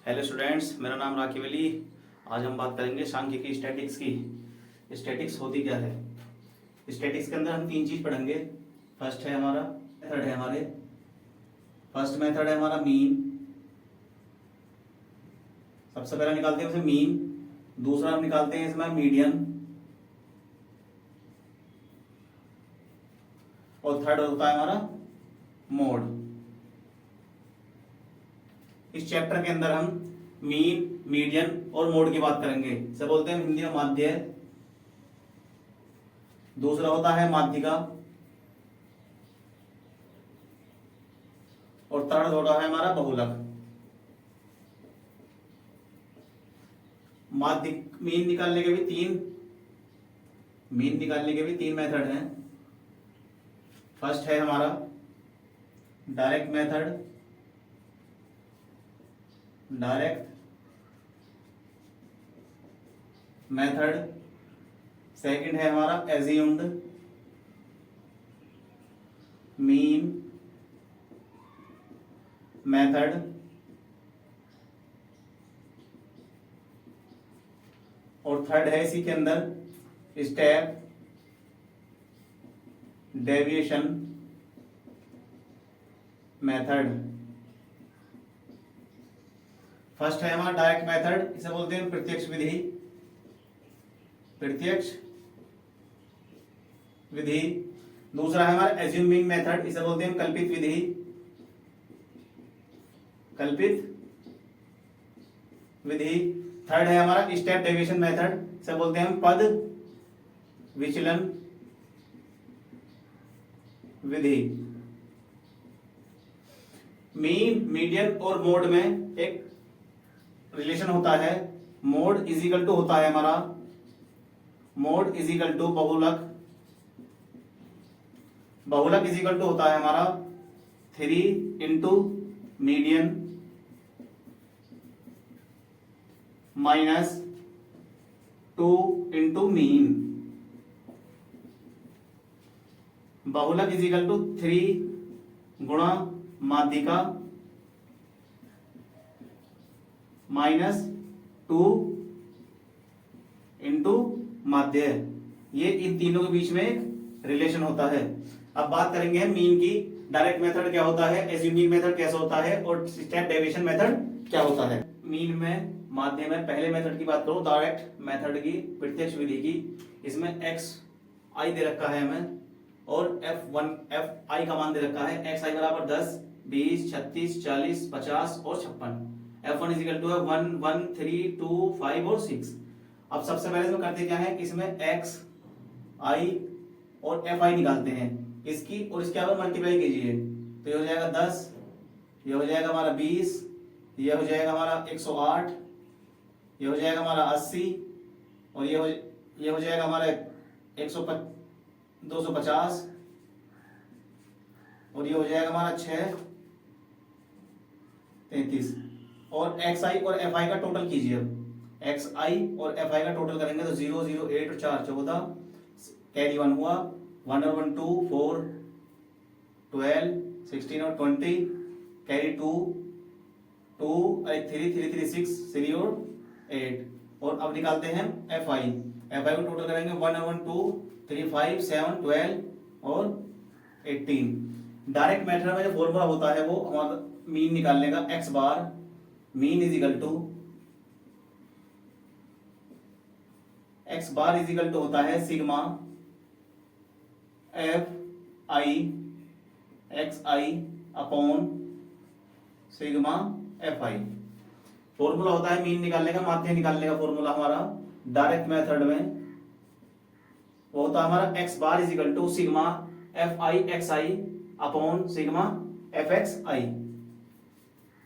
Hello students, मेरा नाम राकिब अली। आज हम बात करेंगे सांख्यिकी स्टैटिक्स की। स्टैटिक्स होती क्या है? स्टैटिक्स के अंदर हम तीन चीज पढ़ेंगे। फर्स्ट है हमारा मेथड है हमारे फर्स्ट मेथड है हमारा मीन। सबसे पहले निकालते हैं उसे मीन। दूसरा हम निकालते हैं इसमें मीडियन। और थर्ड होता है हमारा मोड। इस चैप्टर के अंदर हम मीन, मीडियन और मोड की बात करेंगे। इसे बोलते हैं हिंदी में माध्य। दूसरा होता है माध्यिका और थर्ड होता है हमारा बहुलक। मीन निकालने के भी तीन मेथड हैं। फर्स्ट है हमारा डायरेक्ट मेथड। सेकंड है हमारा एज्यूम्ड मीन मेथड। और थर्ड है इसी के अंदर स्टेप डेविएशन मेथड। फर्स्ट है हमारा डायरेक्ट मेथड, इसे बोलते हैं प्रत्यक्ष विधि। दूसरा है हमारा एज्यूमिंग मेथड, इसे बोलते हैं कल्पित विधि। थर्ड है हमारा स्टेप डेविएशन मेथड, इसे बोलते हैं पद विचलन विधि। मीन, मीडियन और मोड में एक रिलेशन होता है। मोड इज इक्वल टू होता है हमारा बहुलक इज इक्वल टू होता है हमारा 3 into median minus 2 into mean. बहुलक इज इक्वल टू 3 गुणा माध्यिका माइनस 2 इंटू माध्य। ये इन तीनों के बीच में एक रिलेशन होता है। अब बात करेंगे हम मीन की। डायरेक्ट मेथड क्या होता है, एज्यूमिंग मेथड कैसा होता है और स्टेप डेविएशन मेथड क्या होता है। मीन में, माध्य में पहले मेथड की बात करूं, डायरेक्ट मेथड की, प्रत्यक्ष विधि की। इसमें एक्स आई दे रखा है हमें और एफ आई का मान दे रखा है। एक्स आई बराबर 10, 20, 36, 40, 50 और 56। F1 इज इक्वल टू 1, 1, 3, 2, 5 और 6। अब सबसे पहले इसमें करते क्या है, इसमें एक्स आई और एफ आई निकालते हैं। इसकी और इसके आप मल्टीप्लाई कीजिए तो ये हो जाएगा 10, ये हो जाएगा हमारा 20, ये हो जाएगा हमारा 108, ये हो जाएगा हमारा 80 और ये हो जाएगा हमारा 250 और ये हो जाएगा हमारा 633। और एक्स आई और एफ आई का टोटल कीजिए। अब एक्स आई और एफ आई का टोटल करेंगे तो 0, 0, 8 और 4 14, कैरी 1 हुआ, 1 और 1 2, 4, 12, 16 और 20, कैरी 2, 2 3, 3, 3, 6, 3 और 8। और अब निकालते हैं एफ आई को टोटल करेंगे 1 और 1 2, 3, 5, 7, 12 और 18। डायरेक्ट मेथड में जो फॉर्मूला होता है वो हमारा मीन निकालने का, x bar mean is equal to होता है sigma f i x i upon sigma f i. Formula होता है मीन निकालने का, माध्य निकालने का। फॉर्मूला हमारा डायरेक्ट मेथड में वो होता है हमारा x bar is equal to sigma f i x i upon sigma f x i.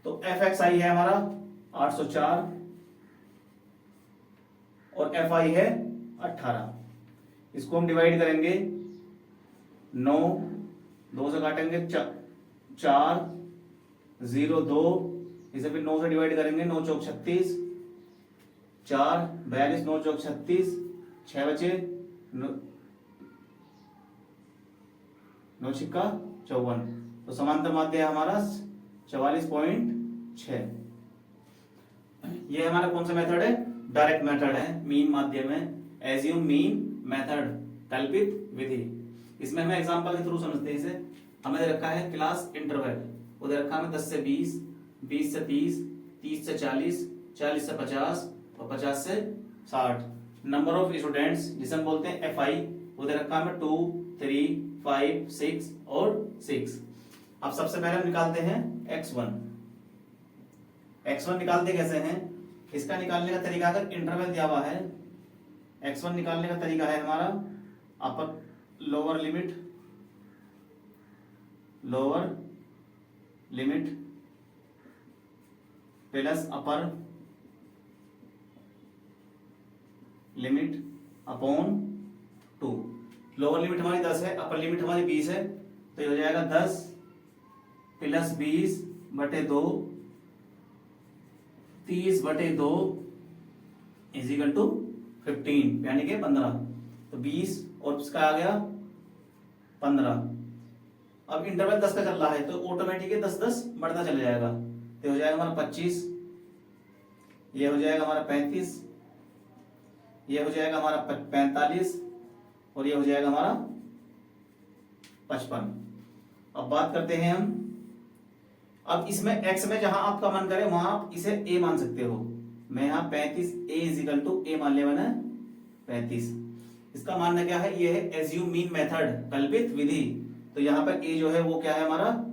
तो एफ एक्स आई है हमारा 804 और एफ आई है 18। इसको हम डिवाइड करेंगे 9, 2 से काटेंगे 4, 0, 2, इसे फिर 9 से डिवाइड करेंगे, 9 चौक 36, 4 42, 9 चौक 36, 6 बचे, 9 छिक्का 54। तो समांतर माध्य है हमारा 44.6। ये हमारा कौन सा मेथड है? डायरेक्ट मेथड है, मीन माध्यम है, एज्यूम मीन मेथड, कल्पित विधि। इसमें हमें एग्जांपल के थ्रू समझते हैं इसे। हमें दे रखा है क्लास इंटरवल, वो दे रखा है हमें 10 से 20, 20 से 30, 30 से 40, 40 से 50 और 50 से 60। नंबर ऑफ स्टूडेंट्स जिसे हम बोलते हैं FI, वो दे रखा है हमें 2, 3, 5, 6 और 6। अब सबसे पहले हम निकालते हैं x1। x1 निकालते कैसे हैं? इसका निकालने का तरीका, अगर इंटरवल दिया हुआ है, x1 निकालने का तरीका है हमारा upper lower limit plus upper limit upon 2। Lower limit हमारी 10 है, अपर लिमिट हमारी 20 है, तो ये हो जाएगा 10 प्लस 20 बटे 2, 30 बटे 2 इज इक्वल टू 15, यानी कि 15। तो 20 और इसका आ गया 15। अब इंटरवल 10 का चल रहा है तो ऑटोमेटिक 10-10 बढ़ता चला जाएगा, तो हो जाएगा हमारा 25, ये हो जाएगा हमारा 35, ये हो जाएगा हमारा 45 और ये हो जाएगा हमारा 55। अब बात करते हैं हम, अब इसमें x में जहां आपका मन करे वहां आप इसे a मान सकते हो। मैं यहाँ 35 a is equal to a मान लिया मैंने 35। इसका मानना क्या है? ये है एज्यूम मीन मेथड, कल्पित विधि। तो यहाँ पर a जो है वो क्या है हमारा?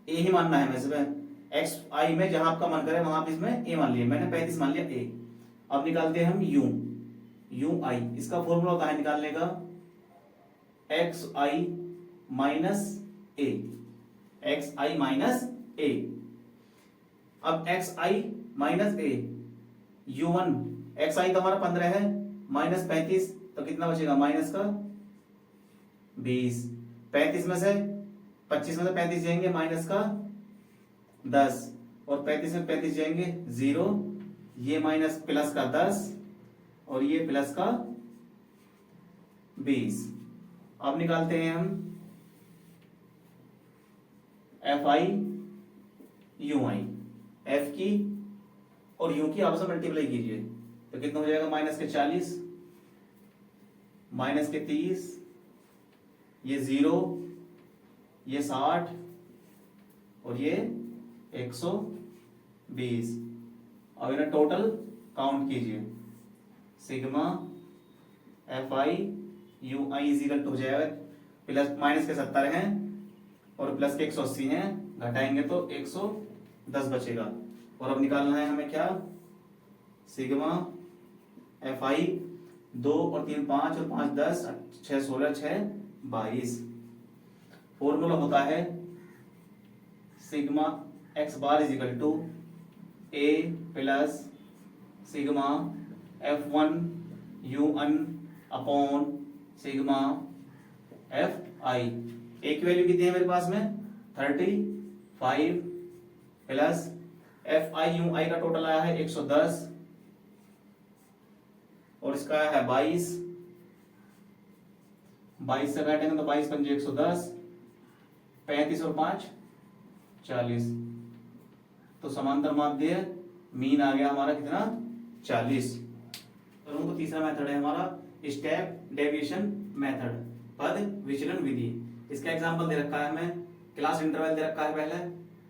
a ही मानना है। इसमें x i में जहां आपका मन करे वहां आप इसमें a मान लिया, मैंने 35 मान लिया a। अब निकालते हैं हम u i। इसका फॉर्मूला होता है निकालने का x i minus a, x i minus a। अब x i minus a, u1 x i तो हमारा 15 है, माइनस 35 तो कितना बचेगा? माइनस का 20। 35 में से 25 में से 35 जाएंगे, माइनस का 10 और 35 में 35 जाएंगे 0, ये माइनस प्लस का 10 और ये प्लस का 20। अब निकालते हैं हम FI UI, F की और U की आपस में मल्टीप्लाई कीजिए तो कितना हो जाएगा? माइनस के 40, माइनस के 30, ये 0, ये 60 और ये 120। अब इन्हें टोटल काउंट कीजिए। Sigma FI UI is equal to हो जाएगा प्लस माइनस के 70 हैं और प्लस के 180 हैं, घटाएंगे तो 110 बचेगा। और अब निकालना है हमें क्या? सिग्मा FI 2 और 3 5 और 5 10, 6 16, 6 22। फॉर्मूला होता है sigma x bar is equal to a plus sigma F1 U1 upon sigma FI। एक की वैल्यू कितनी है मेरे पास में? 35 प्लस FI UI का टोटल आया है 110 और इसका आया है 22। 22 से काटेंगे तो 22 पंजे 110, 35 और 5 40। तो समांतर माध्य मीन आ गया हमारा कितना? 40। तो तीसरा मेथड है हमारा स्टेप डेविएशन मेथड, पद विचलन विधि। इसका एग्जांपल दे रखा है हमें, क्लास इंटरवल दे रखा है पहले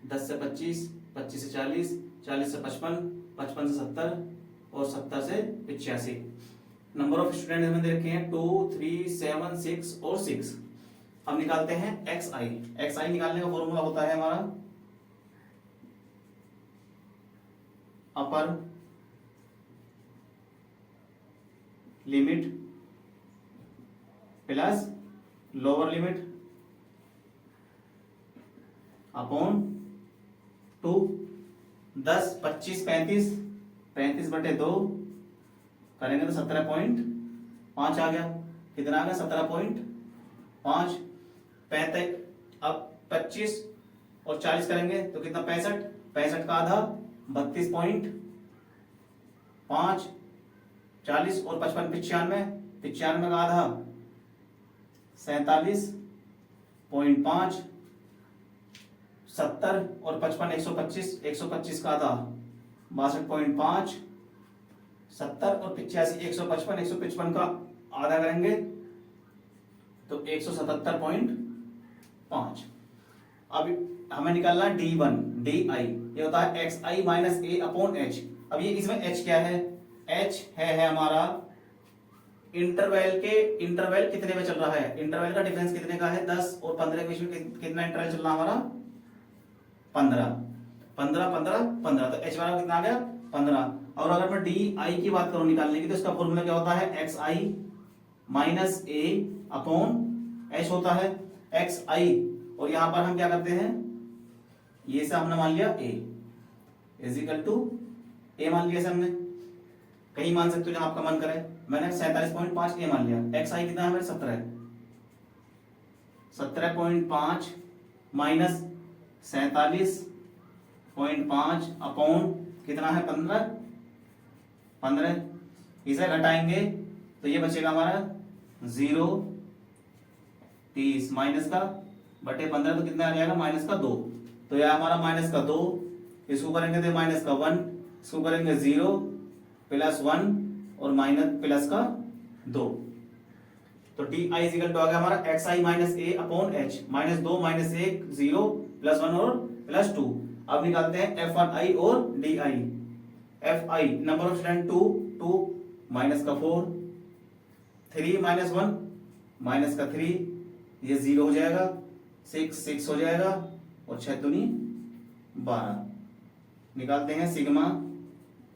10 से 25, 25 से 40, 40 से 55, 55 से 70 और 70 से 85। नंबर ऑफ स्टूडेंट हमें दे रखे हैं 2, 3, 7, 6 और 6। अब निकालते हैं XI। XI निकालने का फॉर्मूला होता है हमारा upper limit plus lower limit upon 2। 10, 25, 35, 35 बटे 2 करेंगे तो 17.5 आ गया। कितना आ गया? 17.5। 35, अब 25 और 40 करेंगे तो कितना? 65। 65 का आधा 32.5। 40 और 55 95। 95 का आधा 47.5। 70 और 55 125। 125 का आधा 62.5, 70 और 85, 155, 155 का आधा करेंगे तो 177.5। अब हमें निकालना है D1 DI, ये होता है XI minus A upon H। अब ये इसमें H क्या है? H है हमारा इंटरवल कितने में चल रहा है, इंटरवल का डिफरेंस कितने का है, 10 और 15 के बीच में कितना इंटरवल चल रहा है हमारा, 15 15 15 15, तो H वाला कितना आ गया 15। और अगर मैं DI की बात करूं निकालने की तो इसका फॉर्मूला क्या होता है, XI minus A upon H होता है, XI। और यहां पर हम क्या करते हैं, ये से हमने मान लिया A is equal to A मान लिया, हमने कहीं मान सकते हो जहां आपका मन करे। मैंने 47.5 A मान लिया। XI कितना है मेरे 17.5 माइनस 47.5 अपॉन कितना है 15। इसे घटाएंगे तो ये बचेगा हमारा 0 30 माइनस का बटे 15 तो कितना आ जाएगा माइनस का 2। तो यह हमारा माइनस का 2, इसको करेंगे तो माइनस का 1, इसको करेंगे 0 प्लस 1 और माइनस प्लस का 2। तो डी आई इजिकल टू आ गया हमारा x i minus a upon h, minus 2 minus 1 0 plus 1 और प्लस 2। अब निकालते हैं एफ वन आई और D I. F I number of student 2 minus का 4, 3 माइनस 1 माइनस का 3, ये 0 हो जाएगा, 6 हो जाएगा और 6 दूनी 12। निकालते हैं सिग्मा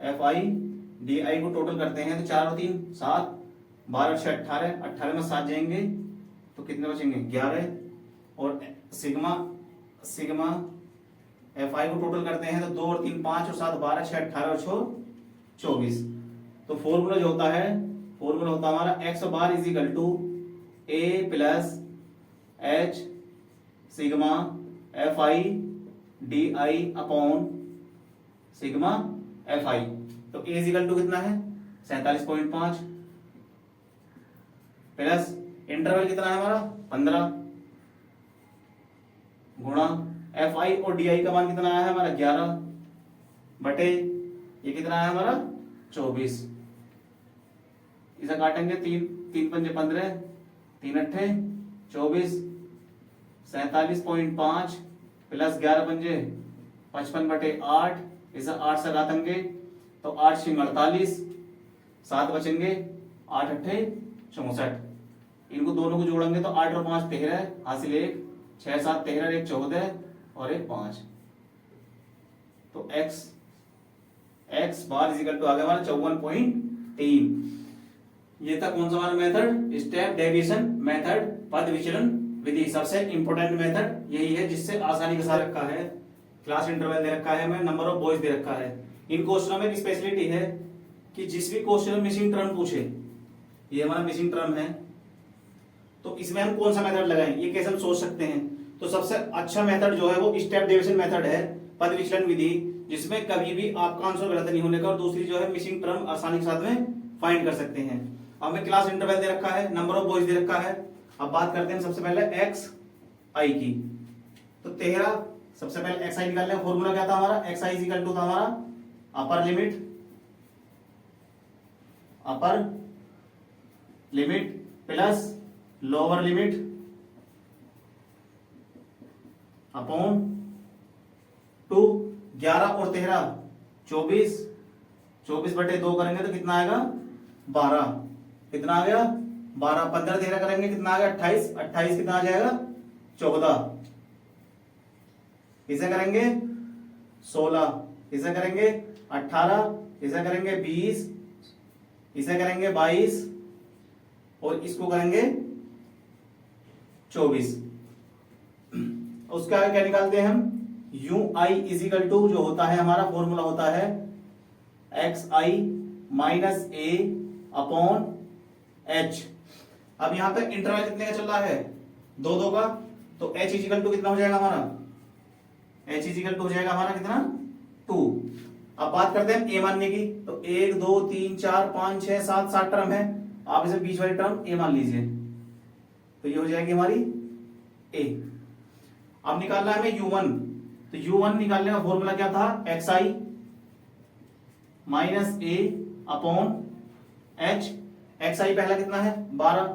एफ आई डी आई को टोटल करते हैं तो 4 और 3 7, 12 और 6 18, 18 में 7 जाएंगे तो कितने बचेंगे 11। और सिग्मा एफ आई को टोटल करते हैं तो 2 और 3 5 और 7 12, 6 18 और 6 24। तो फॉर्मूला जो होता है, फॉर्मूला होता है हमारा x bar is equal to a plus h sigma f i d i upon sigma f i. तो ए इज इक्वल टू कितना है 47.5 प्लस इंटरवल कितना है हमारा 15 गुणा एफ आई और डी आई का मान कितना आया है हमारा 11 बटे ये कितना आया हमारा 24। इसे काटेंगे 3 पंजे 15, 3 अट्ठे 24, 47.5 प्लस 11 पंजे 55 बटे 8, इसे 8 से काटेंगे तो 8 6 48, 7 बचेंगे 8 अट्ठे 64। इनको दोनों को जोड़ेंगे तो 8 और 5 13, हासिल 1, 6 7 13, 1 14 और 1 5। तो x bar is equal to आ गया हमारा 54.3। ये था कौन सा हमारा मेथड, स्टेप डेविएशन मेथड, पद विचलन विधि। सबसे इंपॉर्टेंट मेथड यही है जिससे आसानी के साथ रखा है। क्लास इंटरवल दे रखा है, मैं नंबर ऑफ बॉयज दे रखा है। इन क्वेश्चनों में एक स्पेशलिटी है कि जिस भी क्वेश्चन में मिसिंग टर्म पूछे, ये हमारा मिसिंग टर्म है, तो इसमें हम कौन सा मेथड लगाएं, ये कैसे हम सोच सकते हैं। तो सबसे अच्छा मेथड जो है वो स्टेप डेविएशन मेथड है, पद विचलन विधि, जिसमें कभी भी आपका आंसर गलत नहीं होने का, और दूसरी जो है मिसिंग टर्म आसानी के साथ में फाइंड कर सकते हैं। अब हमें क्लास इंटरवल दे रखा है, नंबर ऑफ बॉयज दे रखा है। अब बात करते हैं सबसे पहले एक्स आई की। तो 13 सबसे पहले एक्स आई निकालने का फॉर्मूला क्या था हमारा, एक्स आई इक्वल टू था हमारा upper limit plus lower limit upon 2। 11 और 13 24, 24 बटे 2 करेंगे तो कितना आएगा 12। कितना आ गया 12। 15 13 करेंगे कितना आ गया 28, 28 कितना आ जाएगा 14। इसे करेंगे 16, इसे करेंगे 18, इसे करेंगे 20, इसे करेंगे 22 और इसको करेंगे 24। उसका क्या निकालते हैं हम, यू आई इजिकल टू जो होता है हमारा फॉर्मूला होता है x i minus a upon H. अब यहां पे इंटरवल कितने का चल रहा है 2 का, तो एच इजिकल टू कितना हो जाएगा हमारा, एच इजिकल टू हो जाएगा हमारा कितना 2। अब बात करते हैं ए मानने की, तो 1 2 3 4 5 6 7 7 टर्म है, आप इसे बीच वाली टर्म ए मान लीजिए, तो ये हो जाएगी हमारी ए। अब निकालना है हमें u1, तो u1 निकालने का फॉर्मूला क्या था, xi minus a upon H. X आई पहला कितना है 12,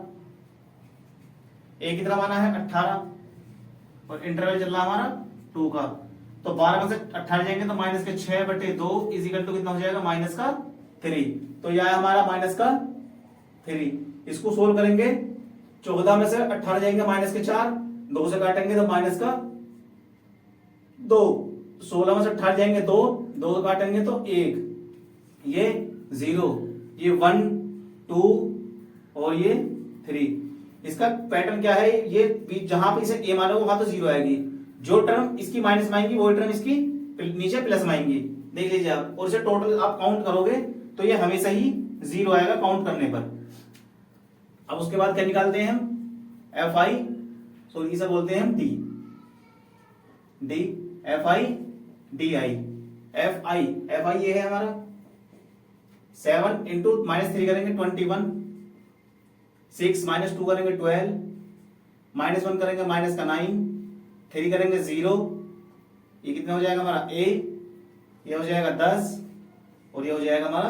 ए कितना माना है 18, और इंटरवल चल रहा हमारा 2 का। तो 12 में से 18 जाएंगे तो माइनस के 6/2 इज इक्वल टू कितना हो जाएगा माइनस का 3। तो यह है हमारा माइनस का 3। इसको सोल्व करेंगे, 14 में से 18 जाएंगे माइनस के 4, 2 से काटेंगे तो माइनस का 2, 16 में से 18 जाएंगे 2, 2 से काटेंगे तो 1, ये 0, ये 1 2 और ये 3। इसका पैटर्न क्या है, ये जहां पे इसे ए मानोगे वहां तो 0 आएगी, जो टर्म इसकी माइनस में आएंगी वही टर्म इसकी नीचे प्लस में आएंगी, देख लीजिए आप। और इसे टोटल आप काउंट करोगे तो ये हमेशा ही 0 आएगा काउंट करने पर। अब उसके बाद क्या निकालते हैं हम, एफ आई, सॉरी इसे बोलते हैं हम D, F i d I. F I ये है हमारा 7 इंटू -3 करेंगे 21, 6 -2 करेंगे 12, -1 करेंगे माइनस का 9, 3 करेंगे 0, ये कितना हो जाएगा हमारा ए, ये हो जाएगा 10 और ये हो जाएगा हमारा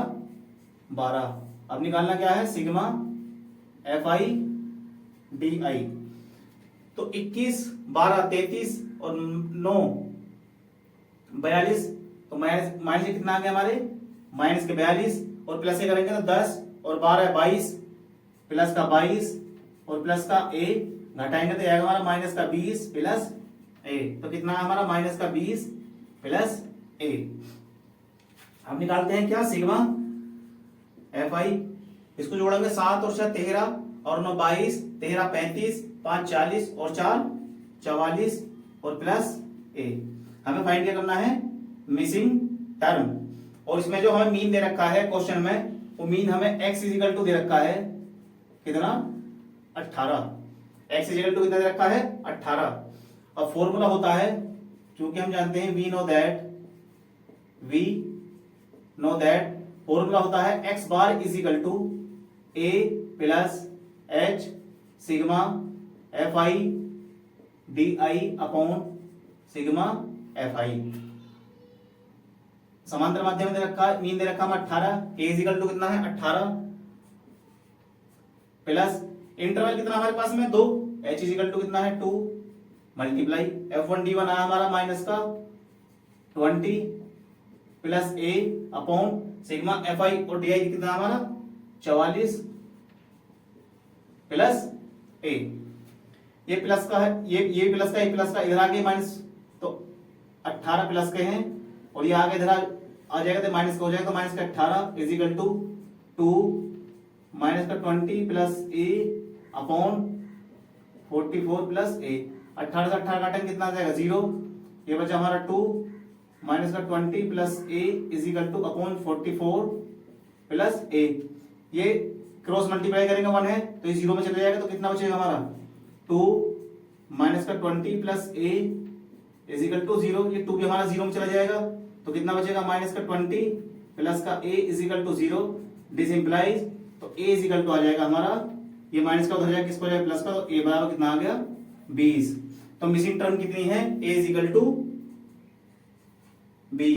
12। अब निकालना क्या है, सिग्मा एफ आई डी आई। तो 21 12 33 और 9 42, तो माइनस कितना आ गया हमारे माइनस के 42, और प्लस से करेंगे तो 10 और 12 22, प्लस का 22 और प्लस का ए, घटाएंगे तो आएगा हमारा माइनस का 20 प्लस ए। तो कितना है हमारा माइनस का 20 प्लस ए। अब निकालते हैं क्या, सिग्मा एफ आई। इसको जोड़ेंगे 7 और 6 13 और 9 22, 13 35, 5 40 और 4 44 और प्लस ए। हमें फाइंड क्या करना है, मिसिंग टर्म। और इसमें जो हमें मीन दे रखा है क्वेश्चन में, वो मीन हमें x इज इक्वल टू दे रखा है कितना 18, x इज इक्वल टू कितना दे रखा है 18। अब फॉर्मूला होता है, क्योंकि हम जानते हैं वी नो दैट फॉर्मूला होता है x bar is equal to a plus h sigma f i d i upon sigma f i. समांतर माध्यम में दे रखा है, मीन दे रखा है 18, a इज इक्वल टू कितना है 18 प्लस इंटरवल कितना हमारे पास में 2, h इज इक्वल टू कितना है 2 मल्टीप्लाई f1d1 आया हमारा माइनस का 20 plus a upon sigma f आई और डी आई कितना हमारा 44 प्लस a। ये प्लस का है, ये प्लस का, ये प्लस का, इधर आगे माइनस, तो 18 प्लस के हैं और ये आगे इधर आ जाएगा तो माइनस का हो जाएगा, तो माइनस का 18 इज इक्वल टू 2 माइनस का 20 plus a upon 44 plus a। 18 से 18 काटेंगे कितना आ जाएगा 0, ये बचा हमारा 2 माइनस का 20 plus a is equal two upon 44 plus a। ये क्रॉस मल्टीप्लाई करेंगे 1 है तो ये 0 में चले जाएगा, तो कितना बचेगा हमारा 2 माइनस का 20 plus a is equal to 0, ये 2 भी हमारा 0 में चला जाएगा, तो कितना बचेगा माइनस का 20 प्लस का a is equal to 0। This implies, तो a इज इक्वल टू आ जाएगा हमारा, ये माइनस का उधर जाएगा किसको जाएगा प्लस का, तो a बराबर कितना आ गया 20। तो मिसिंग टर्म कितनी है, a इज इक्वल टू